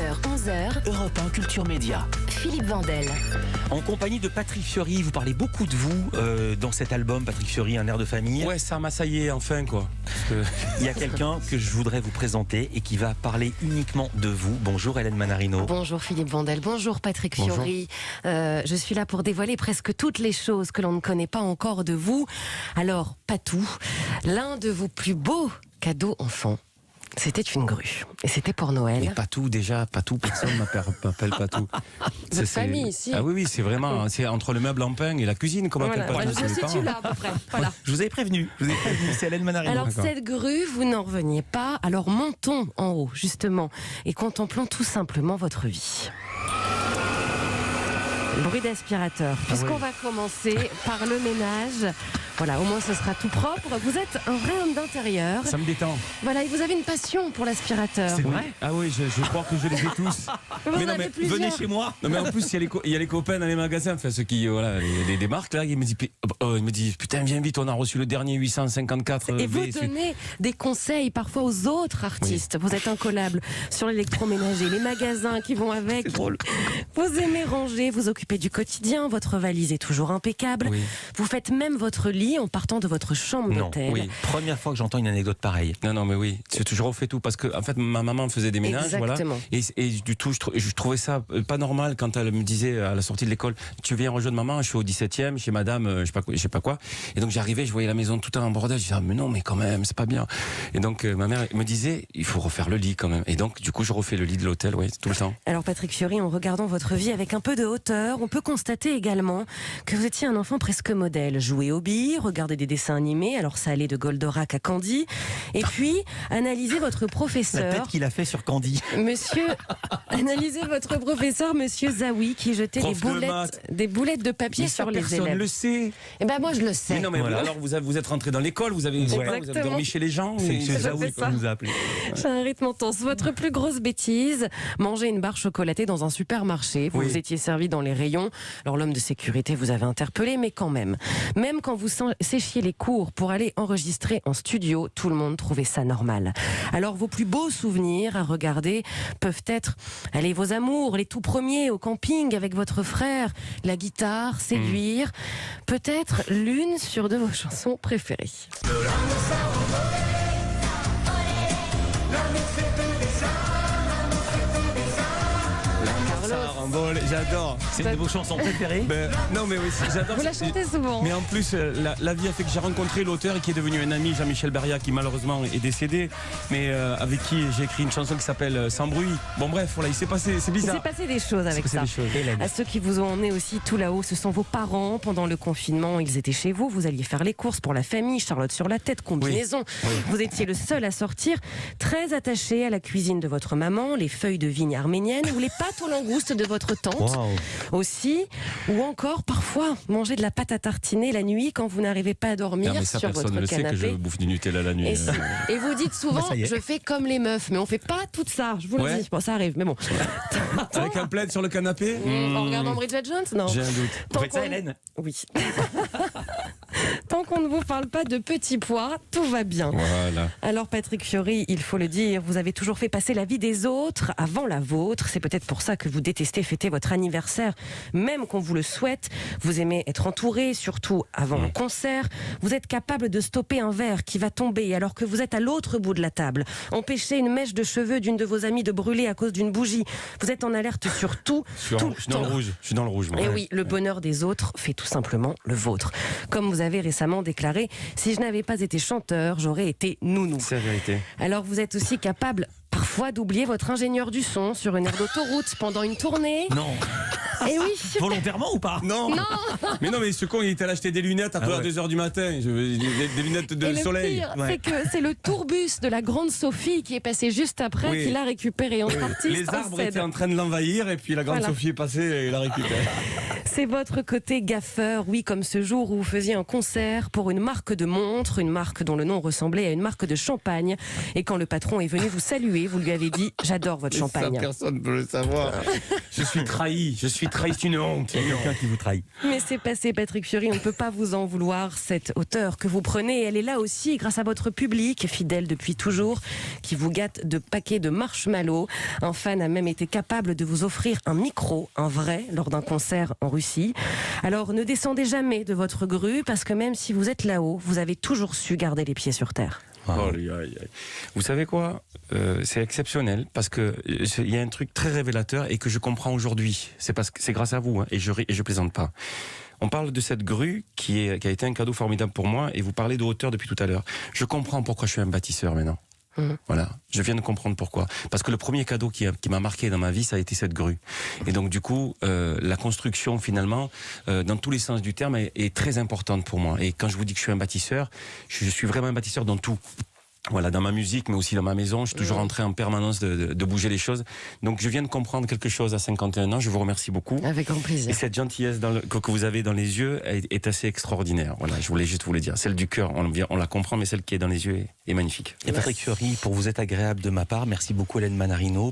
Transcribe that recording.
10h, 11h, Europe 1 Culture Média. Philippe Vandel. En compagnie de Patrick Fiori, vous parlez beaucoup de vous dans cet album, Patrick Fiori, un air de famille. Ouais, ça m'a ça y est, enfin quoi. Il y a quelqu'un que je voudrais vous présenter et qui va parler uniquement de vous. Bonjour Hélène Manarino. Bonjour Philippe Vandel, bonjour Patrick Fiori. Je suis là pour dévoiler presque toutes les choses que l'on ne connaît pas encore de vous. Alors, pas tout. L'un de vos plus beaux cadeaux enfants, c'était une grue. Et c'était pour Noël. Mais Patou déjà, Patou, personne m'appelle Patou. Votre famille ici. Ah oui, c'est vraiment, c'est entre le meuble en pain et la cuisine qu'on m'appelle Patou. Je me situe là à peu près. Voilà. Je vous avais prévenu, c'est Hélène Manarino. Alors cette grue, vous n'en reveniez pas. Alors montons en haut, justement, et contemplons tout simplement votre vie. Bruit d'aspirateur. Puisqu'on va commencer par le ménage. Voilà, au moins ce sera tout propre. Vous êtes un vrai homme d'intérieur. Ça me détend. Voilà, et vous avez une passion pour l'aspirateur. C'est vrai ? Ah oui, je crois que je les ai tous. Vous en avez plusieurs. Venez chez moi. Non mais en plus il y a les copains dans les magasins, enfin ceux qui voilà les marques là, il me dit putain viens vite, on a reçu le dernier 854 et vous V. donnez des conseils parfois aux autres artistes. Vous êtes incollable sur l'électroménager, les magasins qui vont avec. C'est drôle. Vous aimez ranger, vous occupez du quotidien, votre valise est toujours impeccable. Oui. Vous faites même votre lit en partant de votre chambre d'hôtel. Oui. Première fois que j'entends une anecdote pareille. Non mais oui, je refais tout parce que en fait ma maman faisait des ménages. Exactement. Voilà, et du tout je trouvais ça pas normal quand elle me disait à la sortie de l'école tu viens rejoindre maman, je suis au 17e chez madame je sais pas quoi, et donc j'arrivais, je voyais la maison tout en bordel, je disais mais non mais quand même c'est pas bien, et donc ma mère me disait il faut refaire le lit quand même, et donc du coup je refais le lit de l'hôtel, oui, tout le temps. Alors Patrick Fiori, en regardant votre vie avec un peu de hauteur, on peut constater également que vous étiez un enfant presque modèle. Jouer aux billes, regarder des dessins animés, alors ça allait de Goldorak à Candy, et puis analyser votre La professeur. tête qu'il a fait sur Candy. Analysez votre professeur, Monsieur Zawi, qui jetait des boulettes de papier Mais sur ça, les personne élèves. le sait. Eh ben moi je le sais. Mais non mais Voilà. alors vous êtes rentré dans l'école, vous avez, je sais pas, vous avez Exactement. dormi chez les gens. C'est ou- Zawi ça. qui nous a appelés. J'ai un rythme intense. Votre plus grosse bêtise, manger une barre chocolatée dans un supermarché. Vous Oui. vous étiez servi dans les rayons. Alors l'homme de sécurité vous avait interpellé, mais quand même. Même quand vous séchiez les cours pour aller enregistrer en studio, tout le monde trouvait ça normal. Alors vos plus beaux souvenirs à regarder peuvent être, allez, vos amours, les tout premiers au camping avec votre frère, la guitare, séduire. Peut-être l'une sur de vos chansons préférées. J'adore. C'est une de vos chansons préférées. Non mais oui, j'adore. Vous la chantez souvent. Mais en plus, la vie a fait que j'ai rencontré l'auteur qui est devenu un ami, Jean-Michel Beria, qui malheureusement est décédé, mais avec qui j'ai écrit une chanson qui s'appelle Sans bruit. Bon bref, voilà, il s'est passé, c'est Il s'est bizarre. passé des choses avec ça. Hélène. À ceux qui vous ont emmené aussi tout là-haut, ce sont vos parents. Pendant le confinement, ils étaient chez vous. Vous alliez faire les courses pour la famille, Charlotte sur la tête, combinaison. Vous étiez le seul à sortir, très attaché à la cuisine de votre maman, les feuilles de vigne arméniennes ou les pâtes aux langoustes de votre tante Wow. aussi. Ou encore, parfois, manger de la pâte à tartiner la nuit quand vous n'arrivez pas à dormir Non, mais ça, sur personne votre ne le sait que je canapé. bouffe du Nutella la nuit. Et vous dites souvent, Bah, ça y est. je fais comme les meufs, mais on fait pas tout ça, je vous le Ouais. dis. Bon, ça arrive, mais bon. Avec un plaid sur le canapé. En regardant Bridget Jones, non. J'ai un doute. Vous faites ça qu'on- Hélène? Oui. Tant qu'on ne vous parle pas de petits pois, tout va bien. Voilà. Alors Patrick Fiori, il faut le dire, vous avez toujours fait passer la vie des autres avant la vôtre. C'est peut-être pour ça que vous détestez fêter votre anniversaire, même qu'on vous le souhaite. Vous aimez être entouré, surtout avant un concert. Vous êtes capable de stopper un verre qui va tomber alors que vous êtes à l'autre bout de la table. Empêcher une mèche de cheveux d'une de vos amies de brûler à cause d'une bougie. Vous êtes en alerte sur tout. Je tout suis dans le temps. rouge. Je suis dans le rouge. moi. Et oui, le bonheur des autres fait tout simplement le vôtre. Comme vous avez récemment déclaré, si je n'avais pas été chanteur, j'aurais été nounou. C'est la vérité. Alors vous êtes aussi capable parfois d'oublier votre ingénieur du son sur une aire d'autoroute pendant une tournée. Non. Et oui. Volontairement ou pas? Non. Mais non, mais ce con, il était allé acheter des lunettes à Ah ouais. 2h du matin. Des lunettes de Et le soleil. pire, Ouais. c'est que c'est le tourbus de la grande Sophie qui est passé juste après, Oui. qui l'a récupéré en artiste. Les en arbres scène. étaient en train de l'envahir et puis la grande Voilà. Sophie est passée et l'a récupéré. C'est votre côté gaffeur, oui, comme ce jour où vous faisiez un concert pour une marque de montre, une marque dont le nom ressemblait à une marque de champagne. Et quand le patron est venu vous saluer, vous lui avez dit « J'adore votre Ça, champagne ». personne ne peut le savoir. Je suis trahi trahit, c'est une honte. Il y a quelqu'un qui vous trahit. Mais c'est passé, Patrick Fiori, on ne peut pas vous en vouloir. Cette hauteur que vous prenez, elle est là aussi grâce à votre public, fidèle depuis toujours, qui vous gâte de paquets de marshmallows. Un fan a même été capable de vous offrir un micro, un vrai, lors d'un concert en Russie. Alors ne descendez jamais de votre grue, parce que même si vous êtes là-haut, vous avez toujours su garder les pieds sur terre. Oh, aïe, aïe. Vous savez quoi, c'est exceptionnel parce que il y a un truc très révélateur et que je comprends aujourd'hui. C'est parce que c'est grâce à vous, hein, et je plaisante pas. On parle de cette grue qui a été un cadeau formidable pour moi et vous parlez de hauteur depuis tout à l'heure. Je comprends pourquoi je suis un bâtisseur maintenant. Voilà, je viens de comprendre pourquoi. Parce que le premier cadeau qui m'a marqué dans ma vie, ça a été cette grue. Et donc du coup, la construction finalement, dans tous les sens du terme, est très importante pour moi. Et quand je vous dis que je suis un bâtisseur, je suis vraiment un bâtisseur dans tout. Voilà, dans ma musique, mais aussi dans ma maison, je suis toujours en train en permanence de bouger les choses. Donc je viens de comprendre quelque chose à 51 ans, je vous remercie beaucoup. Avec grand plaisir. Et cette gentillesse que vous avez dans les yeux est assez extraordinaire. Voilà, je voulais juste vous le dire. Celle du cœur, on la comprend, mais celle qui est dans les yeux est magnifique. Et Patrick Fiori, pour vous être agréable de ma part, merci beaucoup Hélène Manarino.